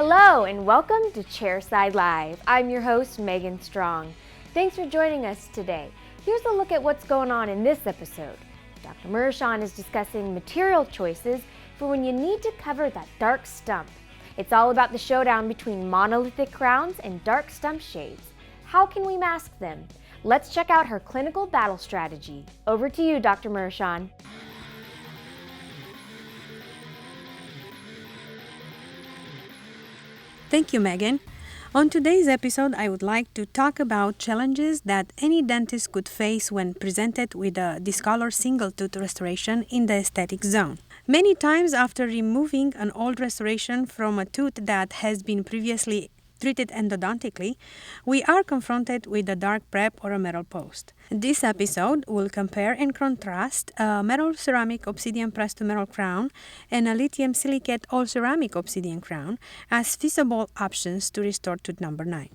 Hello and welcome to Chairside Live. I'm your host, Megan Strong. Thanks for joining us today. Here's a look at what's going on in this episode. Dr. Muresan is discussing material choices for when you need to cover that dark stump. It's all about the showdown between monolithic crowns and dark stump shades. How can we mask them? Let's check out her clinical battle strategy. Over to you, Dr. Muresan. Thank you, Megan. On today's episode, I would like to talk about challenges that any dentist could face when presented with a discolor single tooth restoration in the aesthetic zone. Many times after removing an old restoration from a tooth that has been previously treated endodontically, we are confronted with a dark prep or a metal post. This episode will compare and contrast a metal ceramic obsidian pressed to metal crown and a lithium silicate all ceramic obsidian crown as feasible options to restore tooth number 9.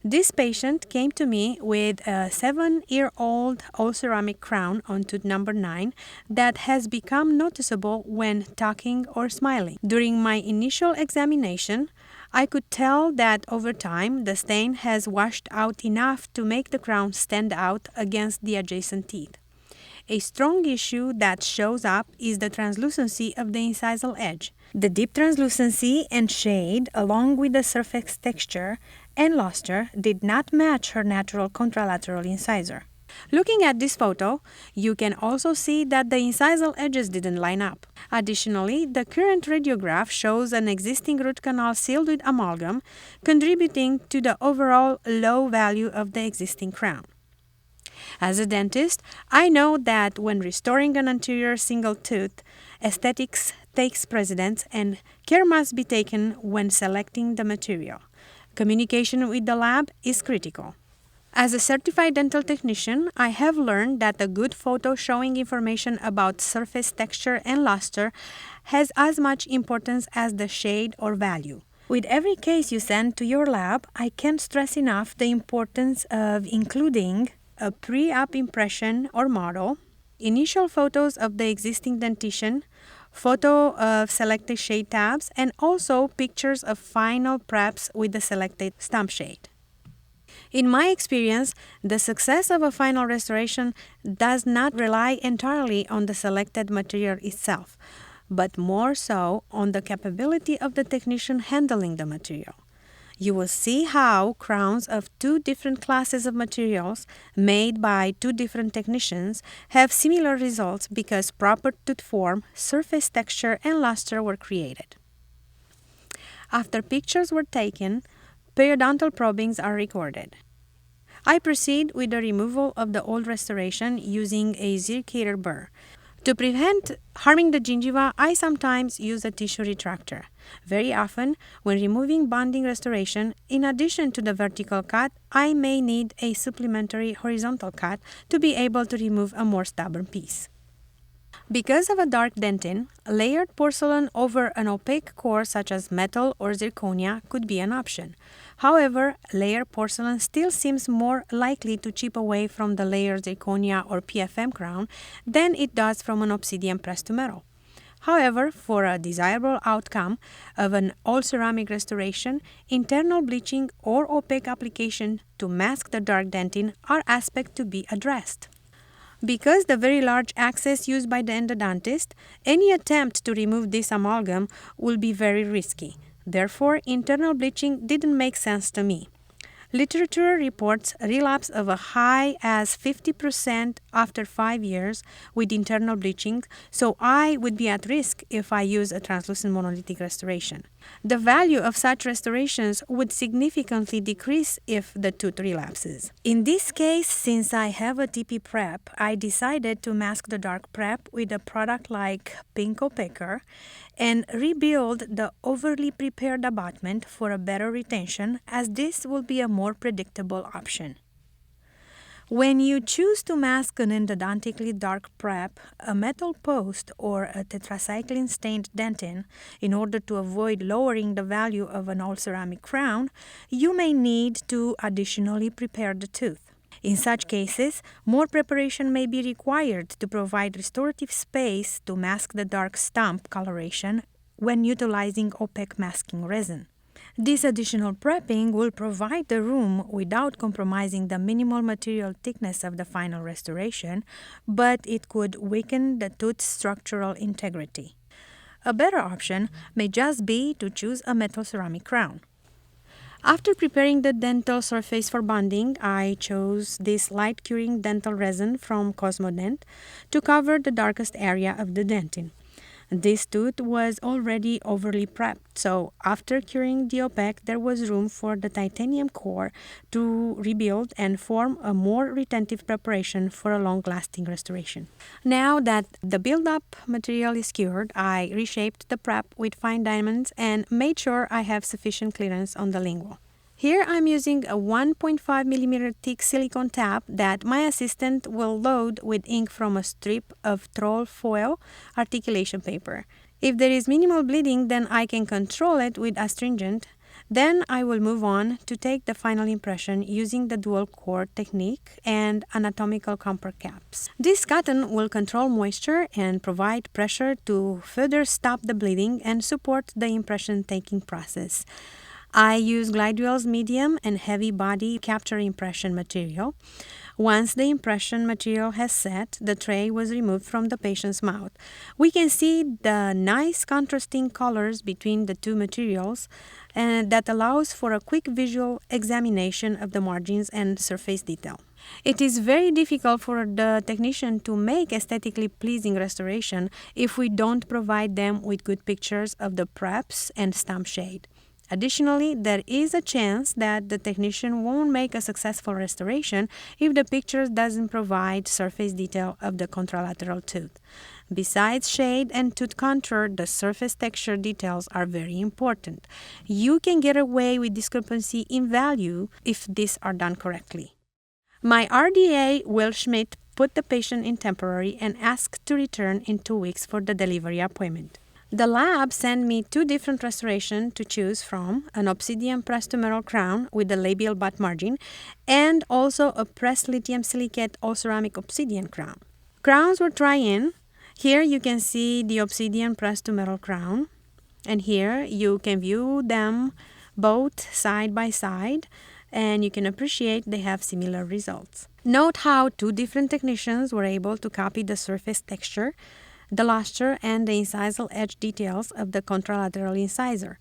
This patient came to me with a 7-year-old all ceramic crown on tooth number 9 that has become noticeable when talking or smiling. During my initial examination, I could tell that over time the stain has washed out enough to make the crown stand out against the adjacent teeth. A strong issue that shows up is the translucency of the incisal edge. The deep translucency and shade, along with the surface texture and luster, did not match her natural contralateral incisor. Looking at this photo, you can also see that the incisal edges didn't line up. Additionally, the current radiograph shows an existing root canal sealed with amalgam, contributing to the overall low value of the existing crown. As a dentist, I know that when restoring an anterior single tooth, aesthetics takes precedence and care must be taken when selecting the material. Communication with the lab is critical. As a certified dental technician, I have learned that a good photo showing information about surface texture and luster has as much importance as the shade or value. With every case you send to your lab, I can't stress enough the importance of including a pre-op impression or model, initial photos of the existing dentition, photo of selected shade tabs, and also pictures of final preps with the selected stump shade. In my experience, the success of a final restoration does not rely entirely on the selected material itself, but more so on the capability of the technician handling the material. You will see how crowns of two different classes of materials made by two different technicians have similar results because proper tooth form, surface texture, and luster were created. After pictures were taken, periodontal probings are recorded. I proceed with the removal of the old restoration using a zircator burr. To prevent harming the gingiva, I sometimes use a tissue retractor. Very often, when removing bonding restoration, in addition to the vertical cut, I may need a supplementary horizontal cut to be able to remove a more stubborn piece. Because of a dark dentin, layered porcelain over an opaque core such as metal or zirconia could be an option. However, layered porcelain still seems more likely to chip away from the layered zirconia or PFM crown than it does from an obsidian pressed to metal. However, for a desirable outcome of an all-ceramic restoration, internal bleaching or opaque application to mask the dark dentin are aspects to be addressed. Because the very large access used by the endodontist, any attempt to remove this amalgam will be very risky. Therefore, internal bleaching didn't make sense to me. Literature reports relapse of as high as 50% after 5 years with internal bleaching, so I would be at risk if I use a translucent monolithic restoration. The value of such restorations would significantly decrease if the tooth relapses. In this case, since I have a TP prep, I decided to mask the dark prep with a product like Pink Opaquer and rebuild the overly prepared abutment for a better retention, as this will be a more predictable option. When you choose to mask an endodontically dark prep, a metal post, or a tetracycline stained dentin, in order to avoid lowering the value of an all-ceramic crown, you may need to additionally prepare the tooth. In such cases, more preparation may be required to provide restorative space to mask the dark stump coloration when utilizing opaque masking resin. This additional prepping will provide the room without compromising the minimal material thickness of the final restoration, but it could weaken the tooth's structural integrity. A better option may just be to choose a metal ceramic crown. After preparing the dental surface for bonding, I chose this light curing dental resin from Cosmodent to cover the darkest area of the dentin. This tooth was already overly prepped, so after curing the opaque, there was room for the titanium core to rebuild and form a more retentive preparation for a long-lasting restoration. Now that the build-up material is cured, I reshaped the prep with fine diamonds and made sure I have sufficient clearance on the lingual. Here I'm using a 1.5 mm thick silicone tab that my assistant will load with ink from a strip of Troll foil articulation paper. If there is minimal bleeding, then I can control it with astringent. Then I will move on to take the final impression using the dual core technique and anatomical comfort caps. This cotton will control moisture and provide pressure to further stop the bleeding and support the impression taking process. I use Glidewell's medium and heavy body capture impression material. Once the impression material has set, the tray was removed from the patient's mouth. We can see the nice contrasting colors between the two materials, and that allows for a quick visual examination of the margins and surface detail. It is very difficult for the technician to make aesthetically pleasing restoration if we don't provide them with good pictures of the preps and stump shade. Additionally, there is a chance that the technician won't make a successful restoration if the picture doesn't provide surface detail of the contralateral tooth. Besides shade and tooth contour, the surface texture details are very important. You can get away with discrepancy in value if these are done correctly. My RDA, Will Schmidt, put the patient in temporary and asked to return in 2 weeks for the delivery appointment. The lab sent me 2 different restorations to choose from, an obsidian pressed to metal crown with a labial butt margin and also a pressed lithium silicate all ceramic obsidian crown. Crowns were try-in. Here you can see the obsidian pressed to metal crown, and here you can view them both side by side, and you can appreciate they have similar results. Note how 2 different technicians were able to copy the surface texture, the luster, and the incisal edge details of the contralateral incisor.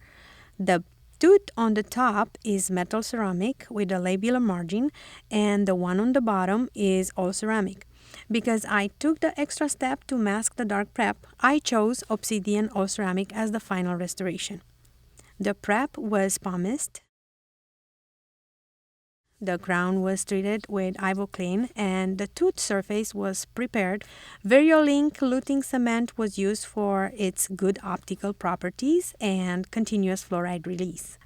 The tooth on the top is metal ceramic with a labial margin, and the one on the bottom is all ceramic. Because I took the extra step to mask the dark prep, I chose obsidian all ceramic as the final restoration. The prep was pomaced. The crown was treated with Ivoclean and the tooth surface was prepared. Veriolink luting cement was used for its good optical properties and continuous fluoride release.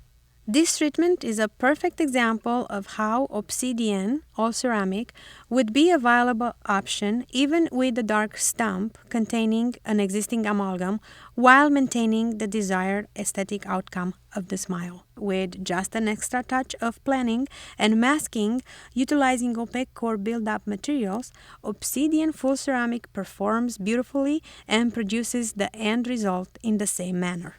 This treatment is a perfect example of how obsidian, all ceramic, would be a viable option even with the dark stump containing an existing amalgam while maintaining the desired aesthetic outcome of the smile. With just an extra touch of planning and masking utilizing opaque core build-up materials, obsidian full ceramic performs beautifully and produces the end result in the same manner.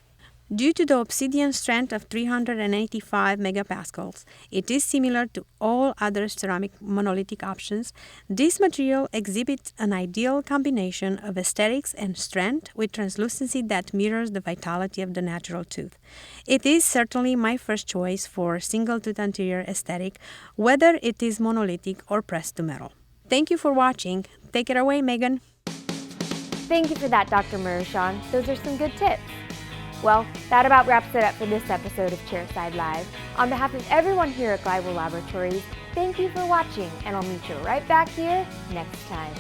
Due to the obsidian strength of 385 megapascals, it is similar to all other ceramic monolithic options. This material exhibits an ideal combination of aesthetics and strength with translucency that mirrors the vitality of the natural tooth. It is certainly my first choice for single tooth anterior aesthetic, whether it is monolithic or pressed to metal. Thank you for watching. Take it away, Megan. Thank you for that, Dr. Muresan. Those are some good tips. Well, that about wraps it up for this episode of Chairside Live. On behalf of everyone here at Glidewell Laboratories, thank you for watching, and I'll meet you right back here next time.